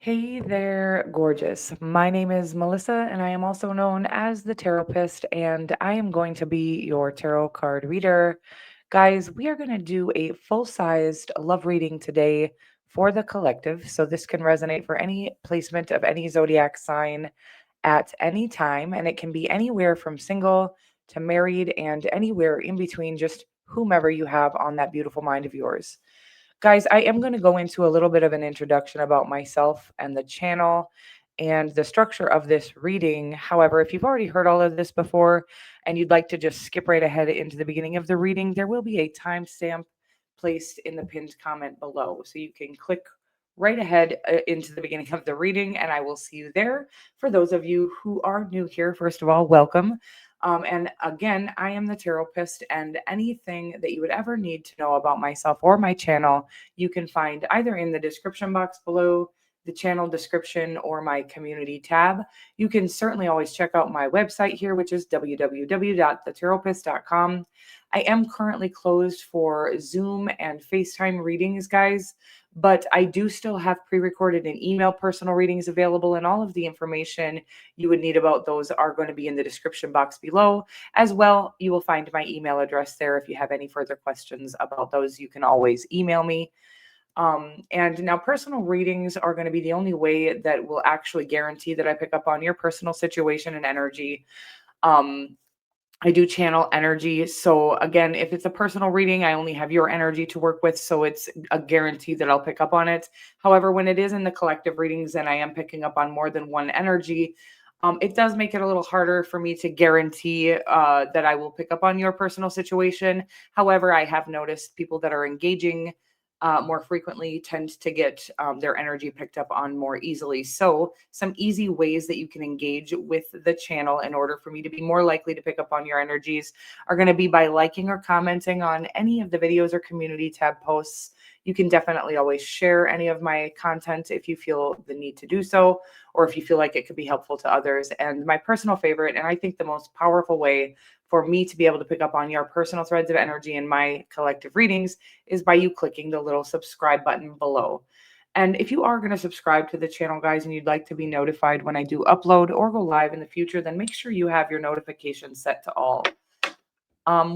Hey there, gorgeous. My name is Melissa, and I am also known as the Taropist, and I am going to be your tarot card reader. Guys, we are going to do a full sized love reading today for the collective. So, this can resonate for any placement of any zodiac sign at any time, and it can be anywhere from single to married and anywhere in between, just whomever you have on that beautiful mind of yours. Guys, I am going to go into a little bit of an introduction about myself and the channel and the structure of this reading. However, if you've already heard all of this before and you'd like to just skip right ahead into the beginning of the reading, there will be a timestamp placed in the pinned comment below. So you can click right ahead into the beginning of the reading, and I will see you there. For those of you who are new here, first of all, welcome. And again, I am the Taropist, and anything that you would ever need to know about myself or my channel, you can find either in the description box below, the channel description, or my community tab. You can certainly always check out my website here, which is www.thetaropist.com. I am currently closed for Zoom and FaceTime readings, guys, but I do still have pre-recorded and email personal readings available, and all of the information you would need about those are going to be in the description box below. As well, you will find my email address there. If you have any further questions about those, you can always email me. And now personal readings are going to be the only way that will actually guarantee that I pick up on your personal situation and energy. Um, I do channel energy. So again, if it's a personal reading, I only have your energy to work with. So it's a guarantee that I'll pick up on it. However, when it is in the collective readings and I am picking up on more than one energy, it does make it a little harder for me to guarantee that I will pick up on your personal situation. However, I have noticed people that are engaging more frequently tend to get their energy picked up on more easily. So, some easy ways that you can engage with the channel in order for me to be more likely to pick up on your energies are going to be by liking or commenting on any of the videos or community tab posts. You can definitely always share any of my content if you feel the need to do so, or if you feel like it could be helpful to others. And my personal favorite, and I think the most powerful way for me to be able to pick up on your personal threads of energy in my collective readings is by you clicking the little subscribe button below. And if you are going to subscribe to the channel, guys, and you'd like to be notified when I do upload or go live in the future, then make sure you have your notifications set to all.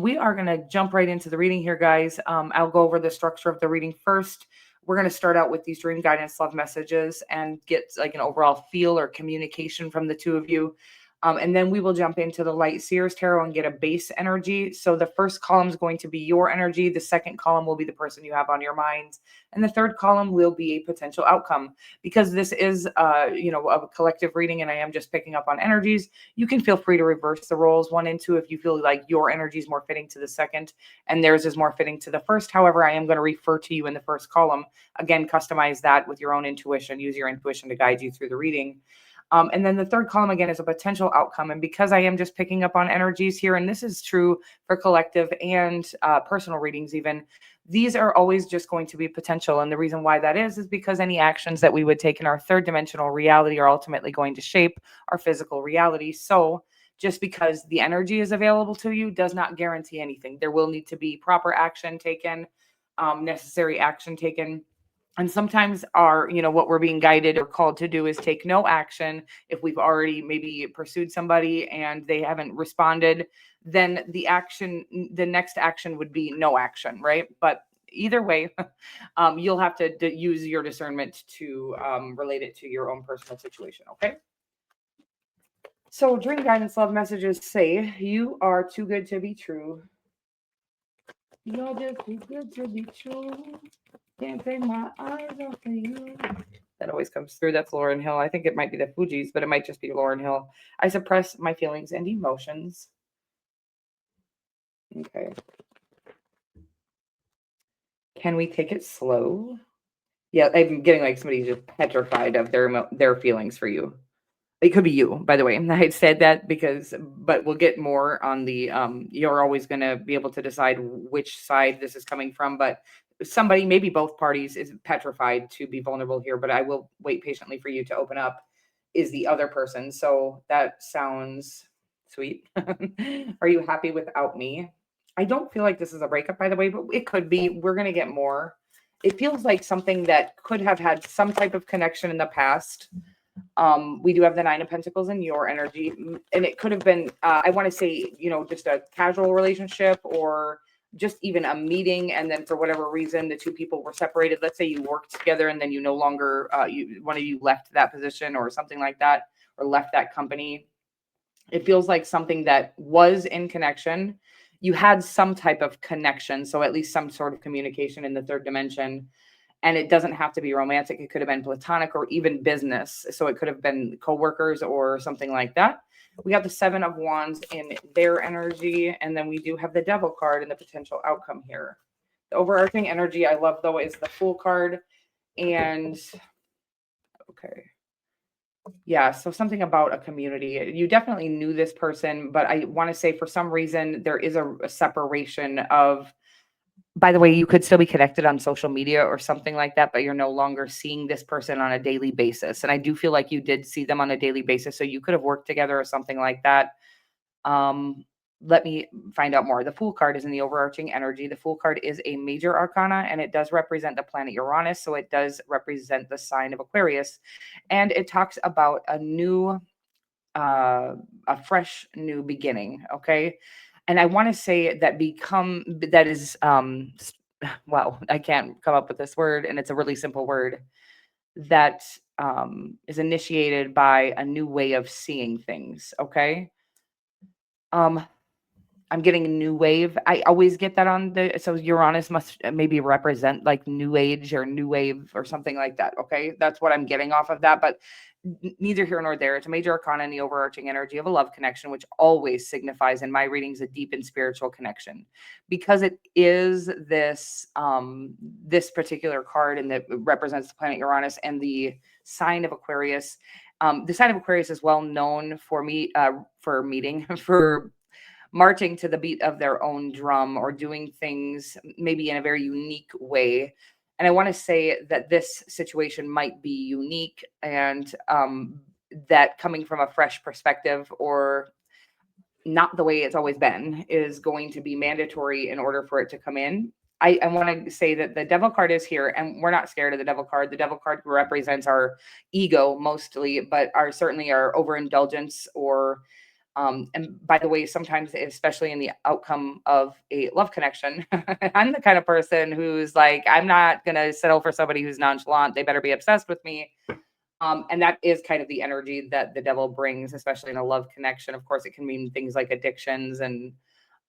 We are going to jump right into the reading here, guys. I'll go over the structure of the reading first. We're going to start out with these dream guidance love messages and get like an overall feel or communication from the two of you. And then we will jump into the Light Seers Tarot and get a base energy. So the first column is going to be your energy. The second column will be the person you have on your mind. And the third column will be a potential outcome. Because this is, a collective reading and I am just picking up on energies, you can feel free to reverse the roles 1 and 2 if you feel like your energy is more fitting to the second and theirs is more fitting to the first. However, I am going to refer to you in the first column. Again, customize that with your own intuition. Use your intuition to guide you through the reading. And then the third column, again, is a potential outcome. And because I am just picking up on energies here, and this is true for collective and personal readings even, these are always just going to be potential. And the reason why that is because any actions that we would take in our third dimensional reality are ultimately going to shape our physical reality. So just because the energy is available to you does not guarantee anything. There will need to be proper action taken, necessary action taken. And sometimes what we're being guided or called to do is take no action. If we've already maybe pursued somebody and they haven't responded, then the next action would be no action, right? But either way, you'll have to use your discernment to relate it to your own personal situation, okay? So dream guidance love messages say, you are too good to be true. You're just too good to be true. Can't take my eyes off of you. That always comes through. That's Lauryn Hill. I think it might be the Fugees, but it might just be Lauryn Hill. I suppress my feelings and emotions. Okay. Can we take it slow? Yeah, I'm getting like somebody's just petrified of their feelings for you. It could be you, by the way. I said that but we'll get more on the, you're always going to be able to decide which side this is coming from, but somebody, maybe both parties, is petrified to be vulnerable here, but I will wait patiently for you to open up, is the other person. So that sounds sweet. Are you happy without me? I don't feel like this is a breakup, by the way, but it could be. We're going to get more it feels like something that could have had some type of connection in the past. We do have the Nine of Pentacles in your energy, and it could have been, I want to say, just a casual relationship or just even a meeting. And then for whatever reason, the two people were separated. Let's say you worked together and then you no longer, one of you left that position or something like that, or left that company. It feels like something that was in connection. You had some type of connection. So at least some sort of communication in the third dimension. And it doesn't have to be romantic. It could have been platonic or even business. So it could have been coworkers or something like that. We have the Seven of Wands in their energy. And then we do have the Devil card and the potential outcome here. The overarching energy I love, though, is the Fool card. And okay. Yeah, so something about a community. You definitely knew this person, but I want to say for some reason there is a separation of, by the way, you could still be connected on social media or something like that, but you're no longer seeing this person on a daily basis. And I do feel like you did see them on a daily basis, so you could have worked together or something like that. Um, Let me find out more. The Fool card is in the overarching energy. The Fool card is a major arcana, and it does represent the planet Uranus, so it does represent the sign of Aquarius. And it talks about a fresh new beginning. Okay. And I want to say that is, wow, I can't come up with this word, and it's a really simple word that is initiated by a new way of seeing things. Okay. Um, I'm getting a new wave. I always get that so Uranus must maybe represent like new age or new wave or something like that. Okay. That's what I'm getting off of that. But neither here nor there. It's a major arcana in the overarching energy of a love connection, which always signifies in my readings a deep and spiritual connection, because it is this particular card, and that represents the planet Uranus and the sign of Aquarius. The sign of Aquarius is well known for meeting for marching to the beat of their own drum or doing things maybe in a very unique way. And I want to say that this situation might be unique, and that coming from a fresh perspective or not the way it's always been is going to be mandatory in order for it to come in. I want to say that the Devil card is here, and we're not scared of the Devil card. The Devil card represents our ego mostly, but certainly our overindulgence or and by the way, sometimes, especially in the outcome of a love connection, I'm the kind of person who's like, I'm not going to settle for somebody who's nonchalant. They better be obsessed with me. And that is kind of the energy that the Devil brings, especially in a love connection. Of course, it can mean things like addictions and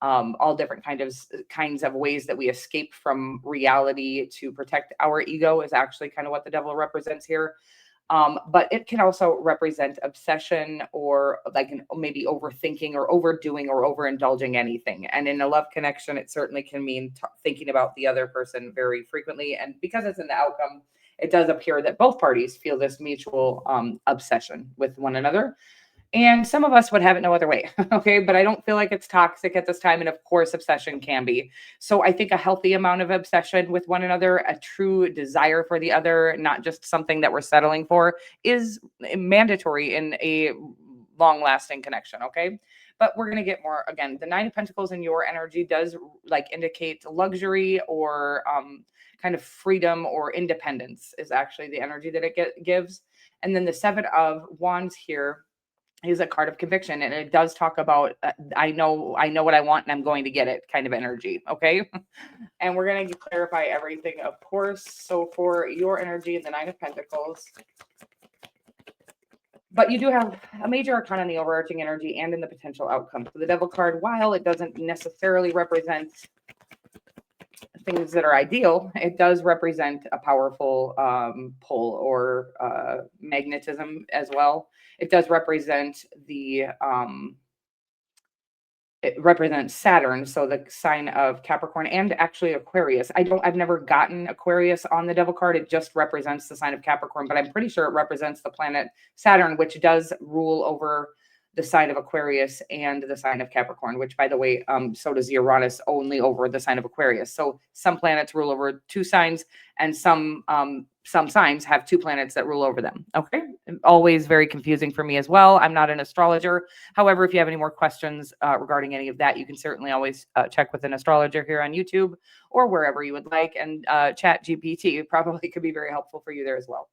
all different kinds of ways that we escape from reality to protect our ego is actually kind of what the Devil represents here. But it can also represent obsession or like maybe overthinking or overdoing or overindulging anything. And in a love connection, it certainly can mean thinking about the other person very frequently. And because it's in the outcome, it does appear that both parties feel this mutual obsession with one another. And some of us would have it no other way. Okay. But I don't feel like it's toxic at this time. And of course, obsession can be. So I think a healthy amount of obsession with one another, a true desire for the other, not just something that we're settling for, is mandatory in a long lasting connection. Okay. But we're going to get more. Again, the Nine of Pentacles in your energy does like indicate luxury or kind of freedom or independence is actually the energy that it gives. And then the Seven of Wands here is a card of conviction, and it does talk about I know what I want and I'm going to get it kind of energy. Okay. And we're going to clarify everything, of course. So for your energy in the Nine of Pentacles, but you do have a major arcana in the overarching energy and in the potential outcome. So the Devil card, while it doesn't necessarily represent things that are ideal, it does represent a powerful pull or magnetism as well. It does represent it represents Saturn, so the sign of Capricorn and actually Aquarius. I've never gotten Aquarius on the Devil card. It just represents the sign of Capricorn, but I'm pretty sure it represents the planet Saturn, which does rule over the sign of Aquarius and the sign of Capricorn, which, by the way, so does Uranus only over the sign of Aquarius. So some planets rule over two signs, and some signs have two planets that rule over them. Okay, always very confusing for me as well. I'm not an astrologer. However, if you have any more questions regarding any of that, you can certainly always check with an astrologer here on YouTube or wherever you would like. And Chat GPT probably could be very helpful for you there as well.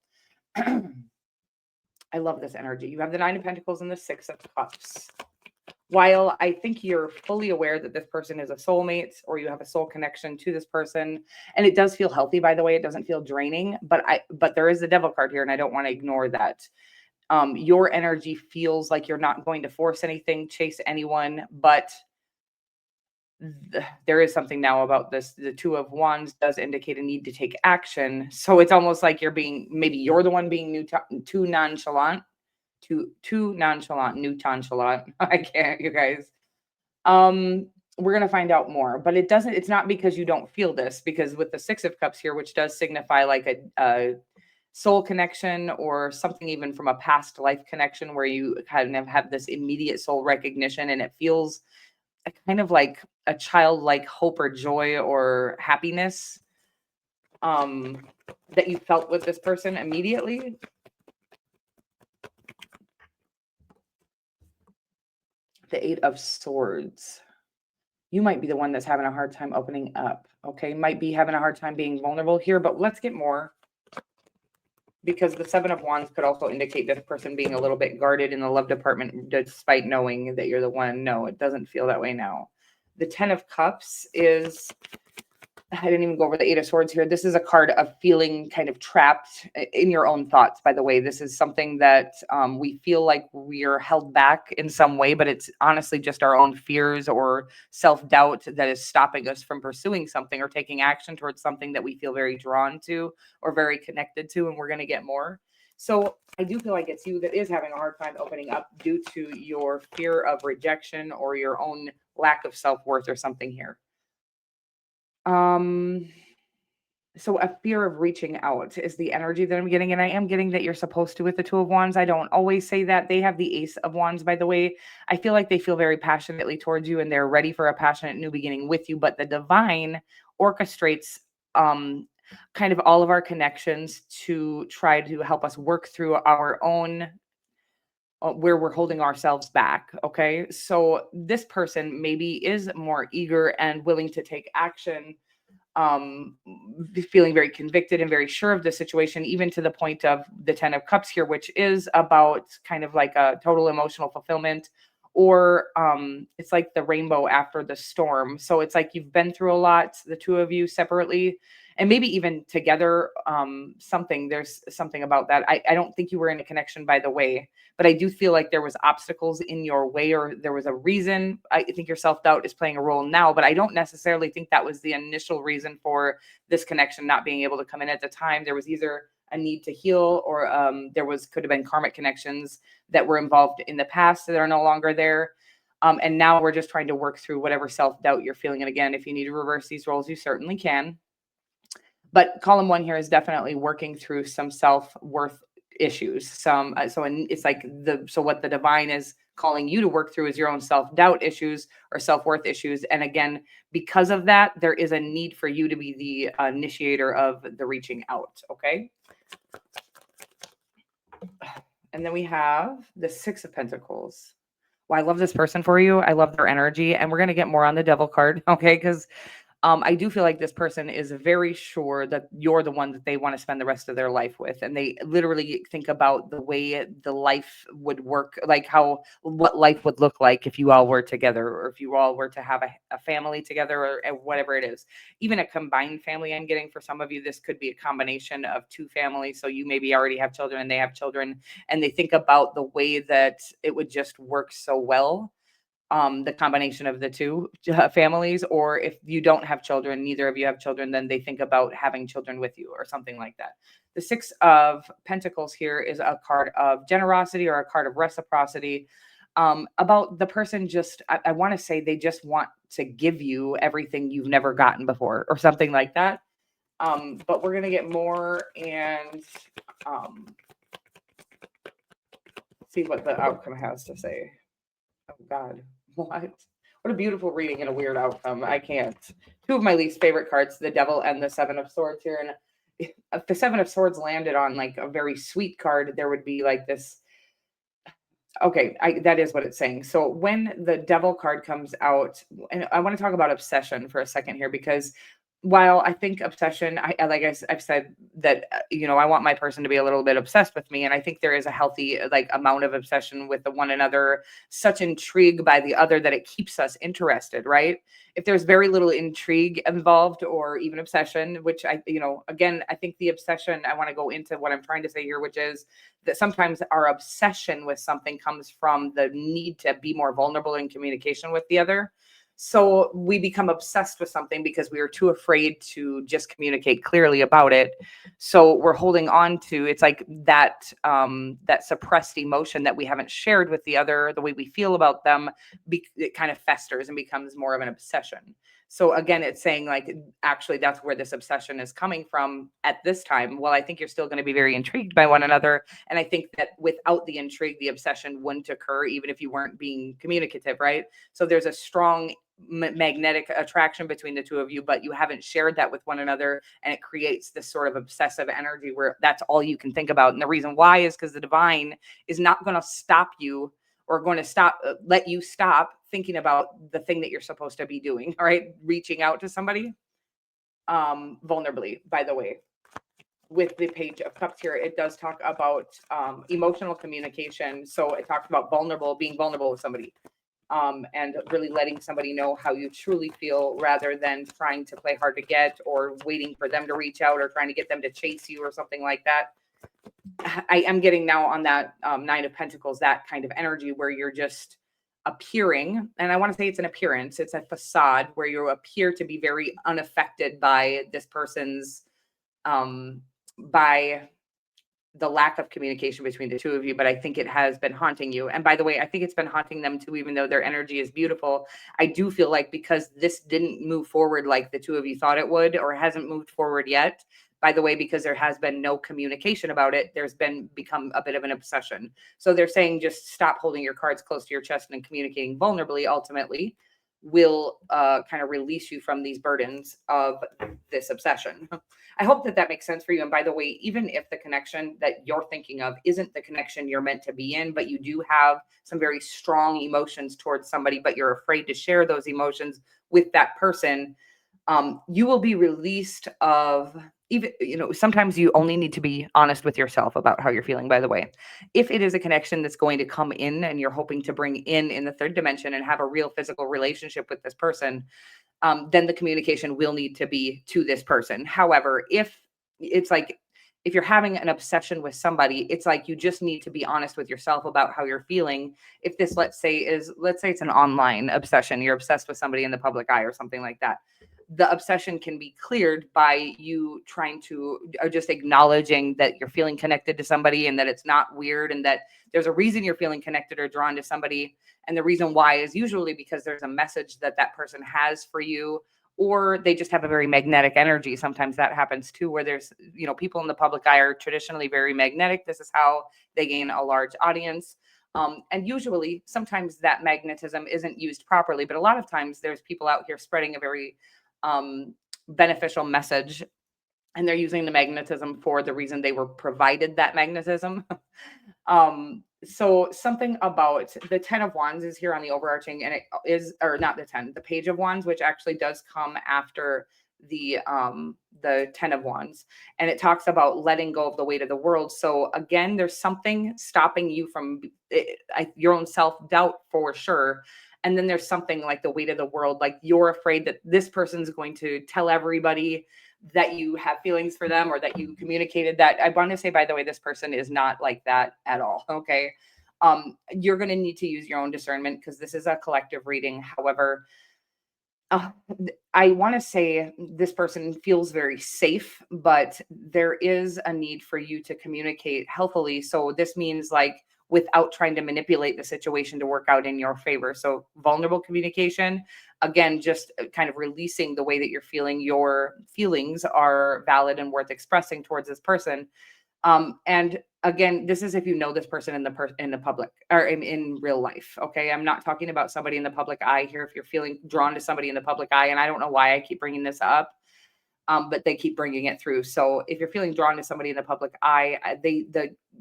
I love this energy. You have the Nine of Pentacles and the Six of Cups. While I think you're fully aware that this person is a soulmate or you have a soul connection to this person, and it does feel healthy, by the way, it doesn't feel draining, but there is the Devil card here, and I don't want to ignore that. Your energy feels like you're not going to force anything, chase anyone, but there is something now about this. The Two of Wands does indicate a need to take action. So it's almost like maybe you're the one being too nonchalant, new nonchalant. I can't, you guys. We're going to find out more, but it's not because you don't feel this, because with the Six of Cups here, which does signify like a soul connection or something even from a past life connection where you kind of have this immediate soul recognition, and it feels kind of like a childlike hope or joy or happiness that you felt with this person immediately. The Eight of Swords. You might be the one that's having a hard time opening up. Okay, might be having a hard time being vulnerable here, but let's get more. Because the Seven of Wands could also indicate this person being a little bit guarded in the love department despite knowing that you're the one. No, it doesn't feel that way now. The Ten of Cups is, I didn't even go over the Eight of Swords here. This is a card of feeling kind of trapped in your own thoughts, by the way. This is something that we feel like we're held back in some way, but it's honestly just our own fears or self-doubt that is stopping us from pursuing something or taking action towards something that we feel very drawn to or very connected to, and we're going to get more. So I do feel like it's you that is having a hard time opening up due to your fear of rejection or your own lack of self-worth or something here. So a fear of reaching out is the energy that I'm getting, and I am getting that you're supposed to with the Two of Wands. I don't always say that. They have the Ace of Wands, by the way. I feel like they feel very passionately towards you and they're ready for a passionate new beginning with you, but the divine orchestrates kind of all of our connections to try to help us work through our own where we're holding ourselves back. Okay. So this person maybe is more eager and willing to take action, feeling very convicted and very sure of the situation, even to the point of the Ten of Cups here, which is about kind of like a total emotional fulfillment, or it's like the rainbow after the storm. So it's like you've been through a lot, the two of you separately, and maybe even together. There's something about that. I don't think you were in a connection, by the way, but I do feel like there was obstacles in your way, or there was a reason. I think your self-doubt is playing a role now, but I don't necessarily think that was the initial reason for this connection not being able to come in at the time. There was either a need to heal, or could have been karmic connections that were involved in the past that are no longer there. And now we're just trying to work through whatever self-doubt you're feeling. And again, if you need to reverse these roles, you certainly can. But column one here is definitely working through some self-worth issues. It's like what the divine is calling you to work through is your own self-doubt issues or self-worth issues. And again, because of that, there is a need for you to be the initiator of the reaching out. Okay. And then we have the Six of Pentacles. Well, I love this person for you. I love their energy. And we're going to get more on the Devil card. Okay. Because I do feel like this person is very sure that you're the one that they want to spend the rest of their life with. And they literally think about the way the life would work, like what life would look like if you all were together, or if you all were to have a family together, or whatever it is. Even a combined family, I'm getting for some of you, this could be a combination of two families. So you maybe already have children and they have children, and they think about the way that it would just work so well. The combination of the two families, or if you don't have children, neither of you have children, then they think about having children with you or something like that. The Six of Pentacles here is a card of generosity or a card of reciprocity, about the person I want to say they just want to give you everything you've never gotten before or something like that. But we're going to get more and see what the outcome has to say. God. What a beautiful reading and a weird outcome. I can't. Two of my least favorite cards, the Devil and the Seven of Swords here. And if the Seven of Swords landed on like a very sweet card, there would be like this. Okay, that is what it's saying. So when the Devil card comes out, and I want to talk about obsession for a second here, because while I think obsession, like I've said that I want my person to be a little bit obsessed with me, and I think there is a healthy like amount of obsession with the one another, such intrigue by the other that it keeps us interested, right? If there's very little intrigue involved or even obsession, which again, I think the obsession, I want to go into what I'm trying to say here, which is that sometimes our obsession with something comes from the need to be more vulnerable in communication with the other. So we become obsessed with something because we are too afraid to just communicate clearly about it. So we're holding on to, it's like that suppressed emotion that we haven't shared with the other, the way we feel about them, it kind of festers and becomes more of an obsession. So again, it's saying like, actually, that's where this obsession is coming from at this time. Well, I think you're still going to be very intrigued by one another. And I think that without the intrigue, the obsession wouldn't occur, even if you weren't being communicative, right? So there's a strong magnetic attraction between the two of you, but you haven't shared that with one another. And it creates this sort of obsessive energy where that's all you can think about. And the reason why is because the divine is not going to stop you or going to let you stop thinking about the thing that you're supposed to be doing. All right. Reaching out to somebody vulnerably, by the way. With the Page of Cups here, it does talk about emotional communication. So it talks about being vulnerable with somebody, and really letting somebody know how you truly feel rather than trying to play hard to get or waiting for them to reach out or trying to get them to chase you or something like that. I am getting now on that Nine of Pentacles, that kind of energy where you're just appearing, and I want to say it's an appearance, it's a facade where you appear to be very unaffected by this person's by the lack of communication between the two of you, but I think it has been haunting you. And by the way, I think it's been haunting them too, even though their energy is beautiful. I do feel like because this didn't move forward like the two of you thought it would, or hasn't moved forward yet, by the way, because there has been no communication about it, there's become a bit of an obsession. So they're saying just stop holding your cards close to your chest and communicating vulnerably ultimately will kind of release you from these burdens of this obsession. I hope that makes sense for you. And by the way, even if the connection that you're thinking of isn't the connection you're meant to be in, but you do have some very strong emotions towards somebody, but you're afraid to share those emotions with that person, you will be released of even, sometimes you only need to be honest with yourself about how you're feeling, by the way. If it is a connection that's going to come in and you're hoping to bring in the third dimension and have a real physical relationship with this person, then the communication will need to be to this person. However, if it's like, if you're having an obsession with somebody, it's like you just need to be honest with yourself about how you're feeling. If this, let's say it's an online obsession, you're obsessed with somebody in the public eye or something like that. The obsession can be cleared by you trying to, or just acknowledging that you're feeling connected to somebody and that it's not weird and that there's a reason you're feeling connected or drawn to somebody. And the reason why is usually because there's a message that person has for you, or they just have a very magnetic energy. Sometimes that happens too, where there's, people in the public eye are traditionally very magnetic. This is how they gain a large audience. And usually, sometimes that magnetism isn't used properly, but a lot of times there's people out here spreading a very beneficial message, and they're using the magnetism for the reason they were provided that magnetism. So something about the 10 of Wands is here on the overarching, and it is, or not the Page of Wands, which actually does come after the 10 of Wands, and it talks about letting go of the weight of the world. So again, there's something stopping you from your own self-doubt for sure. And then there's something like the weight of the world, like you're afraid that this person's going to tell everybody that you have feelings for them or that you communicated that. I want to say, by the way, this person is not like that at all. Okay. You're going to need to use your own discernment because this is a collective reading. However, I want to say this person feels very safe, but there is a need for you to communicate healthily. So this means like without trying to manipulate the situation to work out in your favor. So vulnerable communication, again, just kind of releasing the way that you're feeling. Your feelings are valid and worth expressing towards this person. And again, this is if you know this person in in the public or in real life. Okay. I'm not talking about somebody in the public eye here. If you're feeling drawn to somebody in the public eye, and I don't know why I keep bringing this up, but they keep bringing it through. So if you're feeling drawn to somebody in the public eye,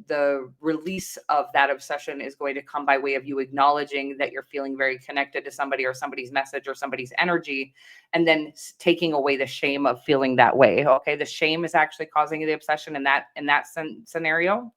the release of that obsession is going to come by way of you acknowledging that you're feeling very connected to somebody or somebody's message or somebody's energy, and then taking away the shame of feeling that way. Okay, the shame is actually causing the obsession in that scenario.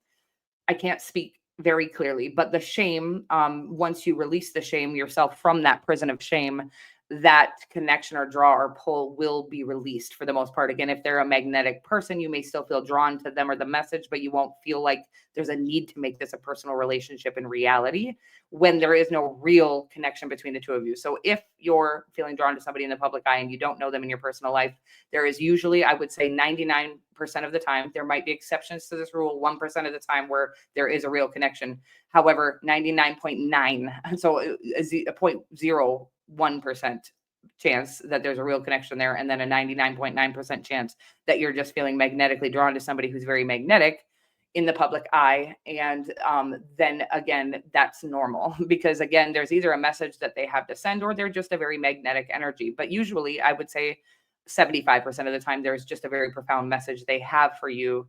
I can't speak very clearly, but the shame, once you release the shame yourself from that prison of shame, that connection or draw or pull will be released for the most part. Again, if they're a magnetic person, you may still feel drawn to them or the message, but you won't feel like there's a need to make this a personal relationship in reality when there is no real connection between the two of you. So if you're feeling drawn to somebody in the public eye and you don't know them in your personal life, there is usually, I would say 99% of the time, there might be exceptions to this rule, 1% of the time where there is a real connection. However, 99.9, so a 0.01% chance that there's a real connection there, and then a 99.9% chance that you're just feeling magnetically drawn to somebody who's very magnetic in the public eye. And then again, that's normal because again, there's either a message that they have to send or they're just a very magnetic energy. But usually, I would say 75% of the time, there's just a very profound message they have for you.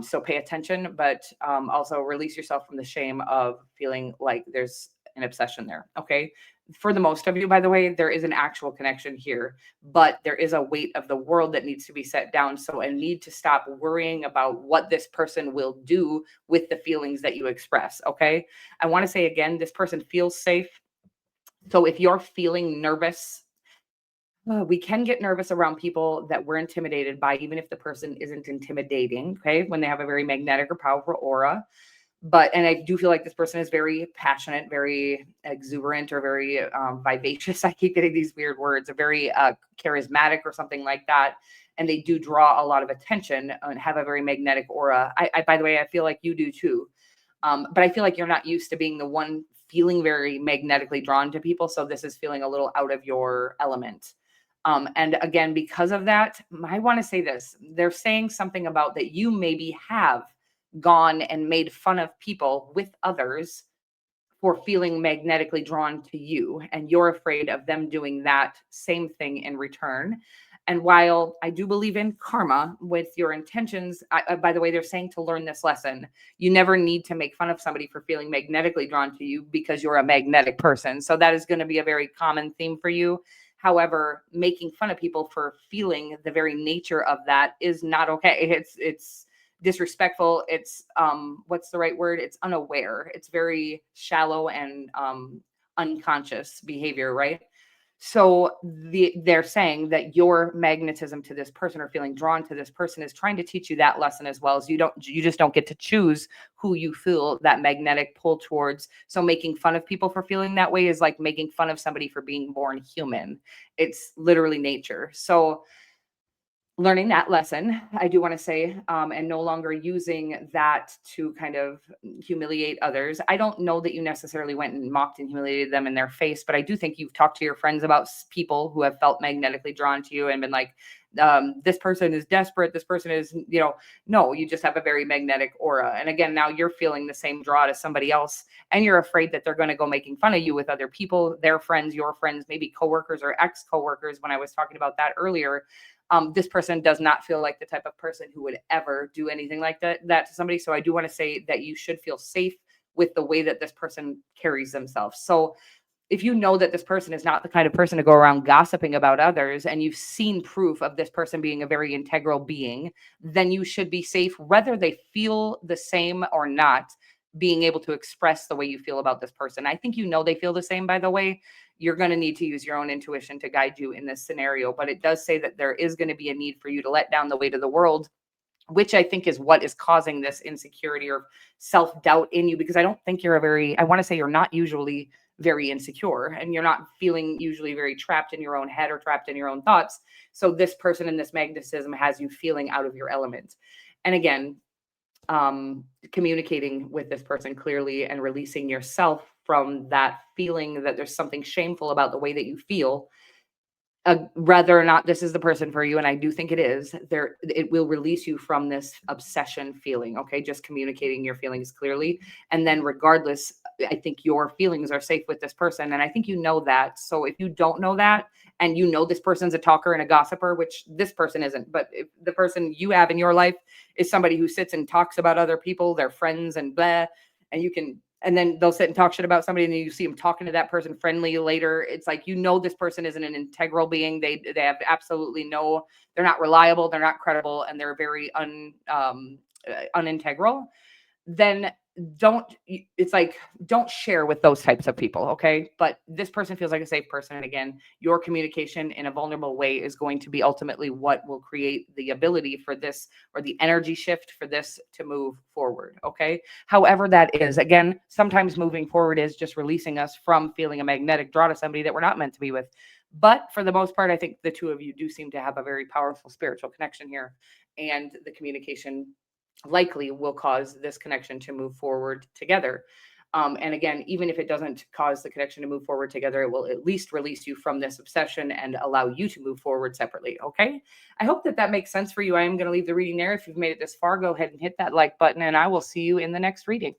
So pay attention, but also release yourself from the shame of feeling like there's an obsession there. Okay. For the most of you, by the way, there is an actual connection here, but there is a weight of the world that needs to be set down. So a need to stop worrying about what this person will do with the feelings that you express. Okay. I want to say again, this person feels safe. So if you're feeling nervous, we can get nervous around people that we're intimidated by, even if the person isn't intimidating, okay, when they have a very magnetic or powerful aura. And I do feel like this person is very passionate, very exuberant, or very vivacious. I keep getting these weird words, a very charismatic or something like that. And they do draw a lot of attention and have a very magnetic aura. By the way, I feel like you do too. But I feel like you're not used to being the one feeling very magnetically drawn to people. So this is feeling a little out of your element. And again, because of that, I want to say this. They're saying something about that you maybe have gone and made fun of people with others for feeling magnetically drawn to you. And you're afraid of them doing that same thing in return. And while I do believe in karma with your intentions, by the way, they're saying to learn this lesson. You never need to make fun of somebody for feeling magnetically drawn to you because you're a magnetic person. So that is going to be a very common theme for you. However, making fun of people for feeling the very nature of that is not okay. It's disrespectful. It's what's the right word? It's unaware. It's very shallow and unconscious behavior, right? So they're saying that your magnetism to this person or feeling drawn to this person is trying to teach you that lesson as well as you just don't get to choose who you feel that magnetic pull towards. So making fun of people for feeling that way is like making fun of somebody for being born human. It's literally nature. So learning that lesson, I do want to say, and no longer using that to kind of humiliate others. I don't know that you necessarily went and mocked and humiliated them in their face, but I do think you've talked to your friends about people who have felt magnetically drawn to you and been like, this person is desperate. This person is, no, you just have a very magnetic aura. And again, now you're feeling the same draw to somebody else, and you're afraid that they're going to go making fun of you with other people, their friends, your friends, maybe coworkers or ex-coworkers. When I was talking about that earlier, this person does not feel like the type of person who would ever do anything like that to somebody. So I do want to say that you should feel safe with the way that this person carries themselves. So if you know that this person is not the kind of person to go around gossiping about others, and you've seen proof of this person being a very integral being, then you should be safe, whether they feel the same or not, being able to express the way you feel about this person. I think they feel the same, by the way. You're going to need to use your own intuition to guide you in this scenario. But it does say that there is going to be a need for you to let down the weight of the world, which I think is what is causing this insecurity or self-doubt in you, because I don't think I want to say you're not usually very insecure, and you're not feeling usually very trapped in your own head or trapped in your own thoughts. So this person in this magnetism has you feeling out of your element. And again, communicating with this person clearly and releasing yourself from that feeling that there's something shameful about the way that you feel whether or not this is the person for you, and I do think it is, it will release you from this obsession feeling, okay? Just communicating your feelings clearly. And then regardless, I think your feelings are safe with this person. And I think you know that. So if you don't know that, and you know this person's a talker and a gossiper, which this person isn't, but if the person you have in your life is somebody who sits and talks about other people, their friends and blah, and you can and then they'll sit and talk shit about somebody and then you see them talking to that person friendly later. It's like, you know, this person isn't an integral being. They have absolutely no, they're not reliable, they're not credible, and they're very unintegral. Then don't it's like, don't share with those types of people, okay? But this person feels like a safe person, and again, your communication in a vulnerable way is going to be ultimately what will create the ability for this, or the energy shift for this to move forward, okay? However that is, again, sometimes moving forward is just releasing us from feeling a magnetic draw to somebody that we're not meant to be with. But for the most part, I think the two of you do seem to have a very powerful spiritual connection here, and the communication likely will cause this connection to move forward together. And again, even if it doesn't cause the connection to move forward together, it will at least release you from this obsession and allow you to move forward separately. Okay. I hope that that makes sense for you. I am going to leave the reading there. If you've made it this far, go ahead and hit that like button, and I will see you in the next reading.